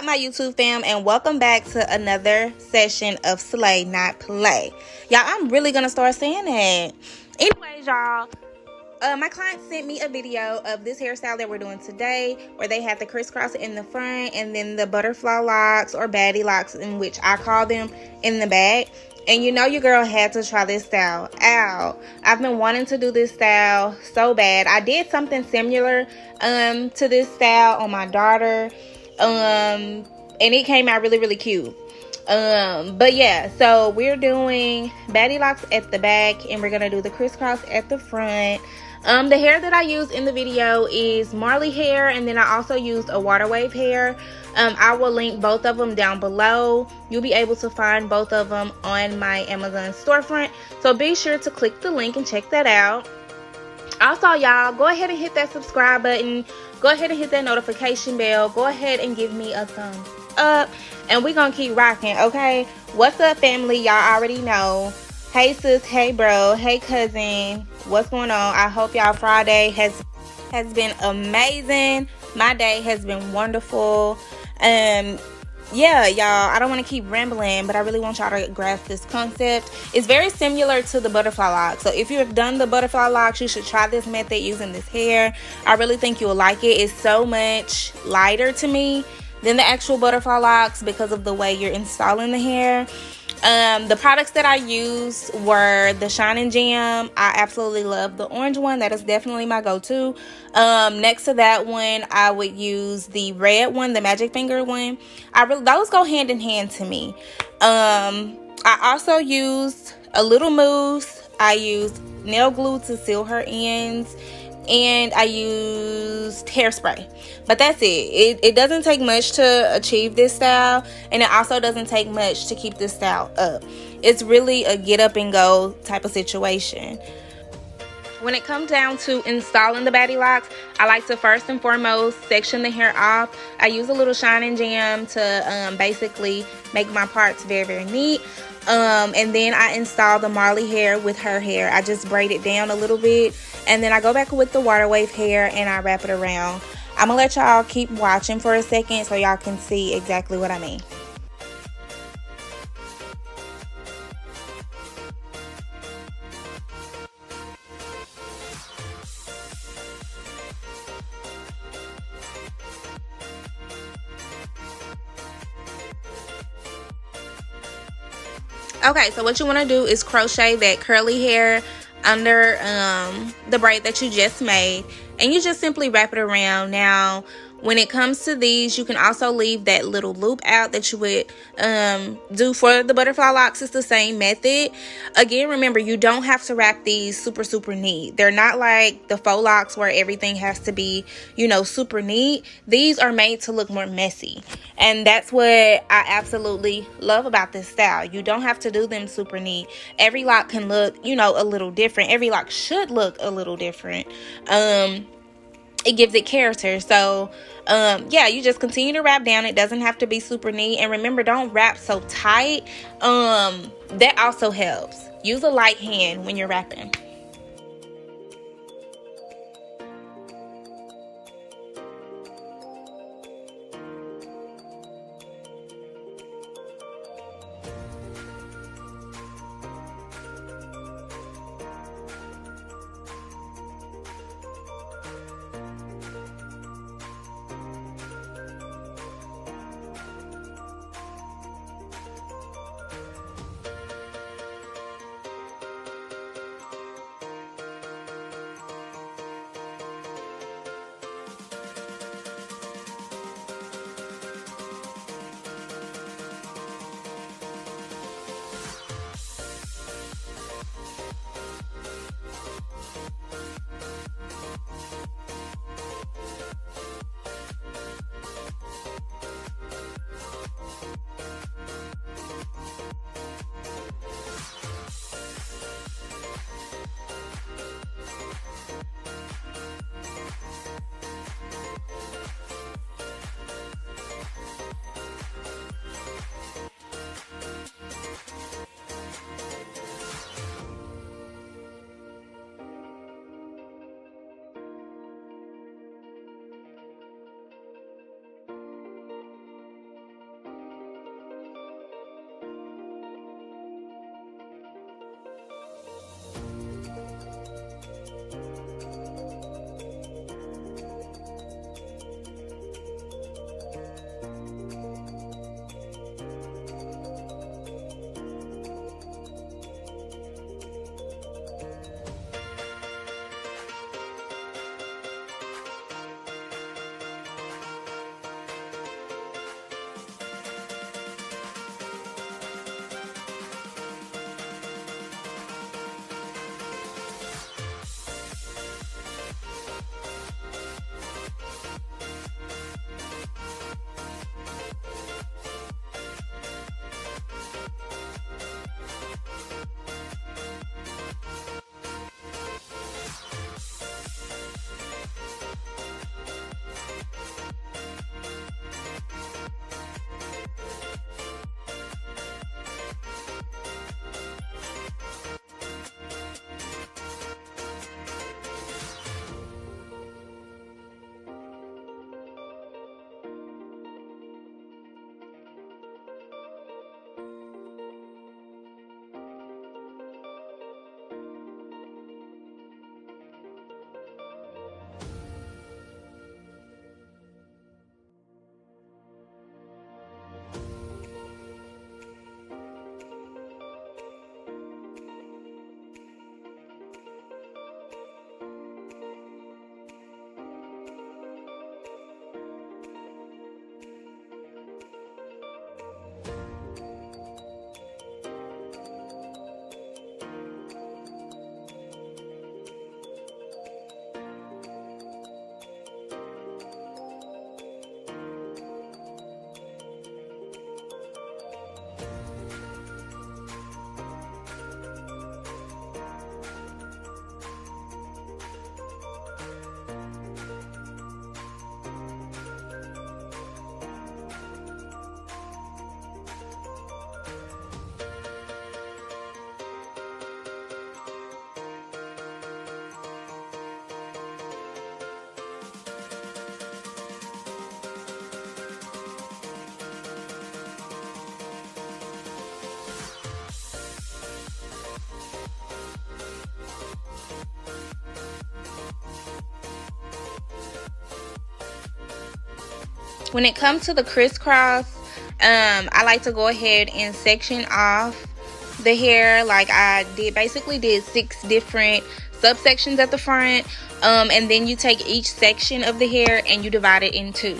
my YouTube fam, and welcome back to another session of Slay Not Play. Y'all, I'm really gonna start saying that. Anyways, y'all, my client sent me a video of this hairstyle that we're doing today, where they have the crisscross in the front and then the butterfly locks or baddie locks, in which I call them, in the back. And you know your girl had to try this style out. I've been wanting to do this style so bad. I did something similar to this style on my daughter. And it came out really cute. But yeah, so we're doing baddie locks at the back and we're gonna do the crisscross at the front. The hair that I used in the video is marley hair, and then I also used a waterwave hair. I will link both of them down below. You'll be able to find both of them on my Amazon storefront, so be sure to click the link and check that out. Also, y'all, go ahead and hit that subscribe button, go ahead and hit that notification bell, go ahead and give me a thumbs up, and we're gonna keep rocking. Okay, what's up, family? Y'all already know. Hey sis, hey bro, hey cousin, what's going on? I hope y'all Friday has been amazing. My day has been wonderful. Yeah, y'all, I don't want to keep rambling, but I really want y'all to grasp this concept. It's very similar to the butterfly lock. So if you have done the butterfly locks, you should try this method using this hair. I really think you'll like it. It's so much lighter to me than the actual butterfly locks because of the way you're installing the hair. The products that I used were the Shining Gem. I absolutely love the orange one. That is definitely my go-to. Next to that one, I would use the red one, the Magic Finger one. Those go hand in hand to me. I also used a little mousse. I used nail glue to seal her ends, and I used hairspray. But that's it. It doesn't take much to achieve this style, and it also doesn't take much to keep this style up. It's really a get up and go type of situation. When it comes down to installing the baddie locks, I like to first and foremost section the hair off. I use a little Shining Gem to basically make my parts very neat. And then I install the marley hair with her hair. I just braid it down a little bit, and then I go back with the waterwave hair and I wrap it around. I'm gonna let y'all keep watching for a second so y'all can see exactly what I mean. Okay, so what you want to do is crochet that curly hair under the braid that you just made, and you just simply wrap it around. Now when it comes to these, you can also leave that little loop out that you would do for the butterfly locks. It's the same method. Again, remember, you don't have to wrap these super neat. They're not like the faux locks where everything has to be, you know, super neat. These are made to look more messy, and that's what I absolutely love about this style. You don't have to do them super neat. Every lock can look, you know, a little different. Every lock should look a little different. It gives it character. So yeah, you just continue to wrap down. It doesn't have to be super neat, and remember, don't wrap so tight. That also helps. Use a light hand when you're wrapping. When it comes to the crisscross, I like to go ahead and section off the hair. Like I basically did 6 different subsections at the front, and then you take each section of the hair and you divide it in 2.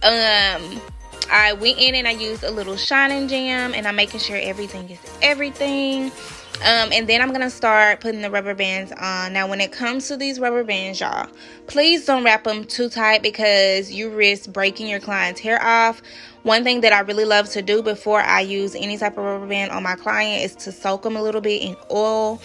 I went in and I used a little shining jam, and I'm making sure everything is everything. And then I'm going to start putting the rubber bands on. Now, when it comes to these rubber bands, y'all, please don't wrap them too tight because you risk breaking your client's hair off. One thing that I really love to do before I use any type of rubber band on my client is to soak them a little bit in oil.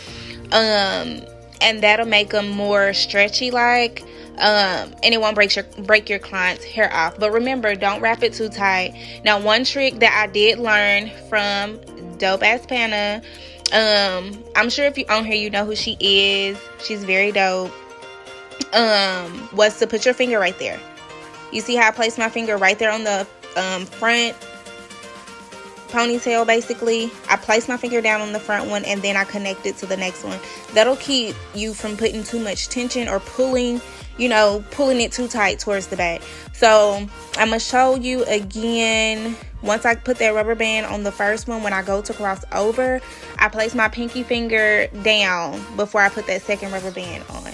And that'll make them more stretchy like. And it won't break your client's hair off. But remember, don't wrap it too tight. Now, one trick that I did learn from Dope Ass Panna, I'm sure if you on here you know who she is, she's very dope, was to put your finger right there. You see how I placed my finger right there on the front ponytail? Basically, I placed my finger down on the front one and then I connected to the next one. That'll keep you from putting too much tension or pulling it too tight towards the back. So I'm gonna show you again. Once I put that rubber band on the first one, when I go to cross over, I place my pinky finger down before I put that second rubber band on.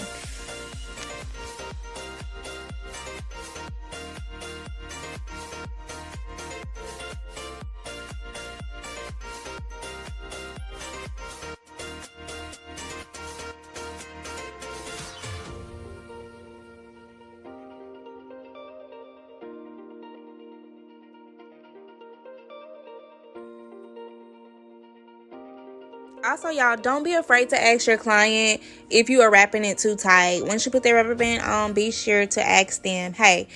Also, y'all, don't be afraid to ask your client if you are wrapping it too tight. Once you put their rubber band on, be sure to ask them, hey,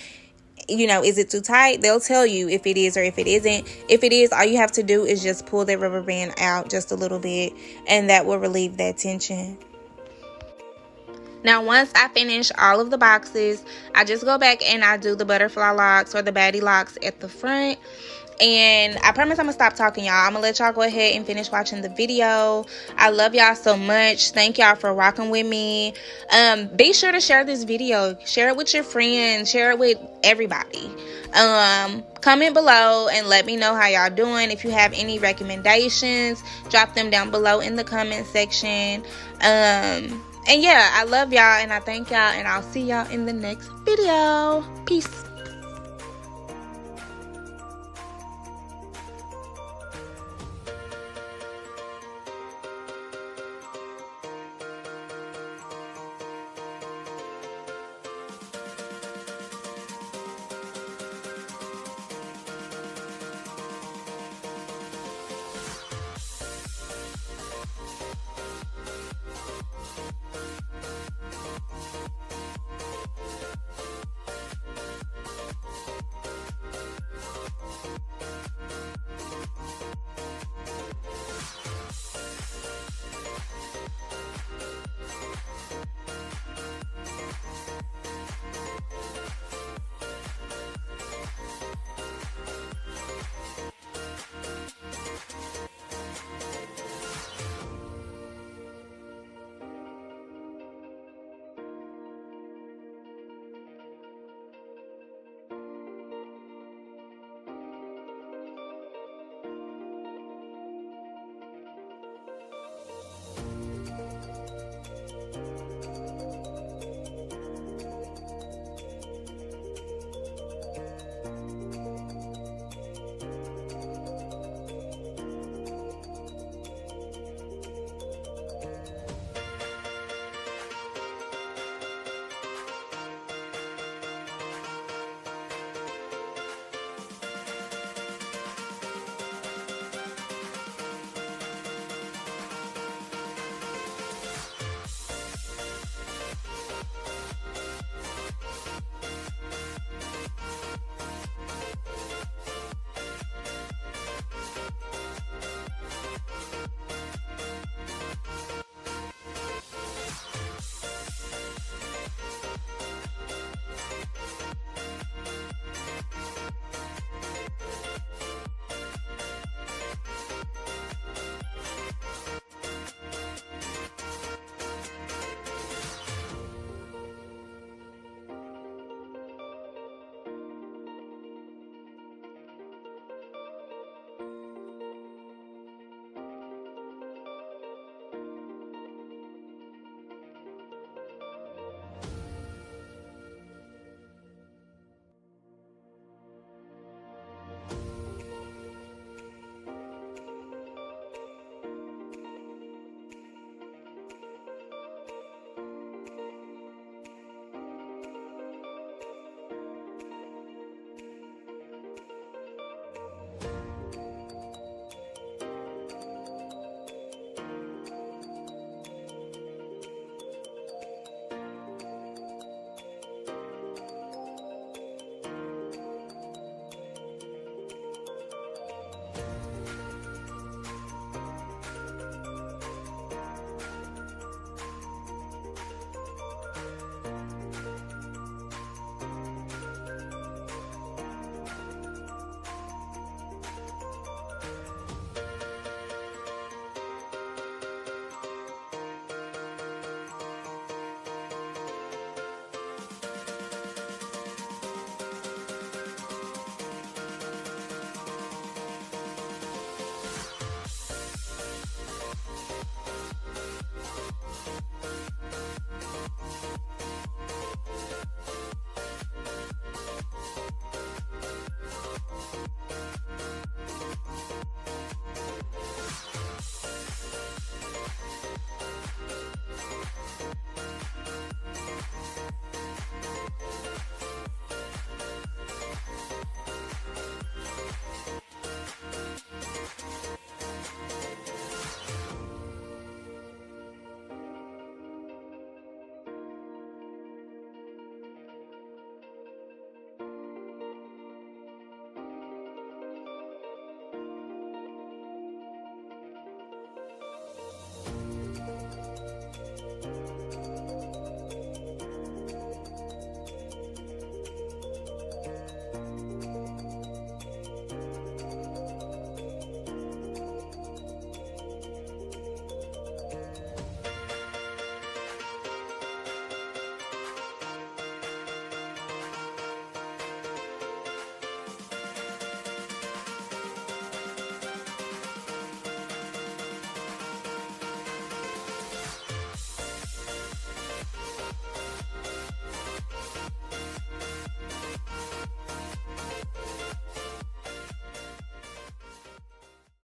is it too tight? They'll tell you if it is or if it isn't. If it is, all you have to do is just pull that rubber band out just a little bit, and that will relieve that tension. Now, once I finish all of the boxes, I just go back and I do the butterfly locks or the baddie locks at the front. And I promise I'm gonna stop talking, y'all. I'm gonna let y'all go ahead and finish watching the video. I love y'all so much. Thank y'all for rocking with me. Be sure to share this video. Share it with your friends. Share it with everybody. Comment below and let me know how y'all doing. If you have any recommendations, drop them down below in the comment section. And yeah, I love y'all and I thank y'all, and I'll see y'all in the next video. Peace.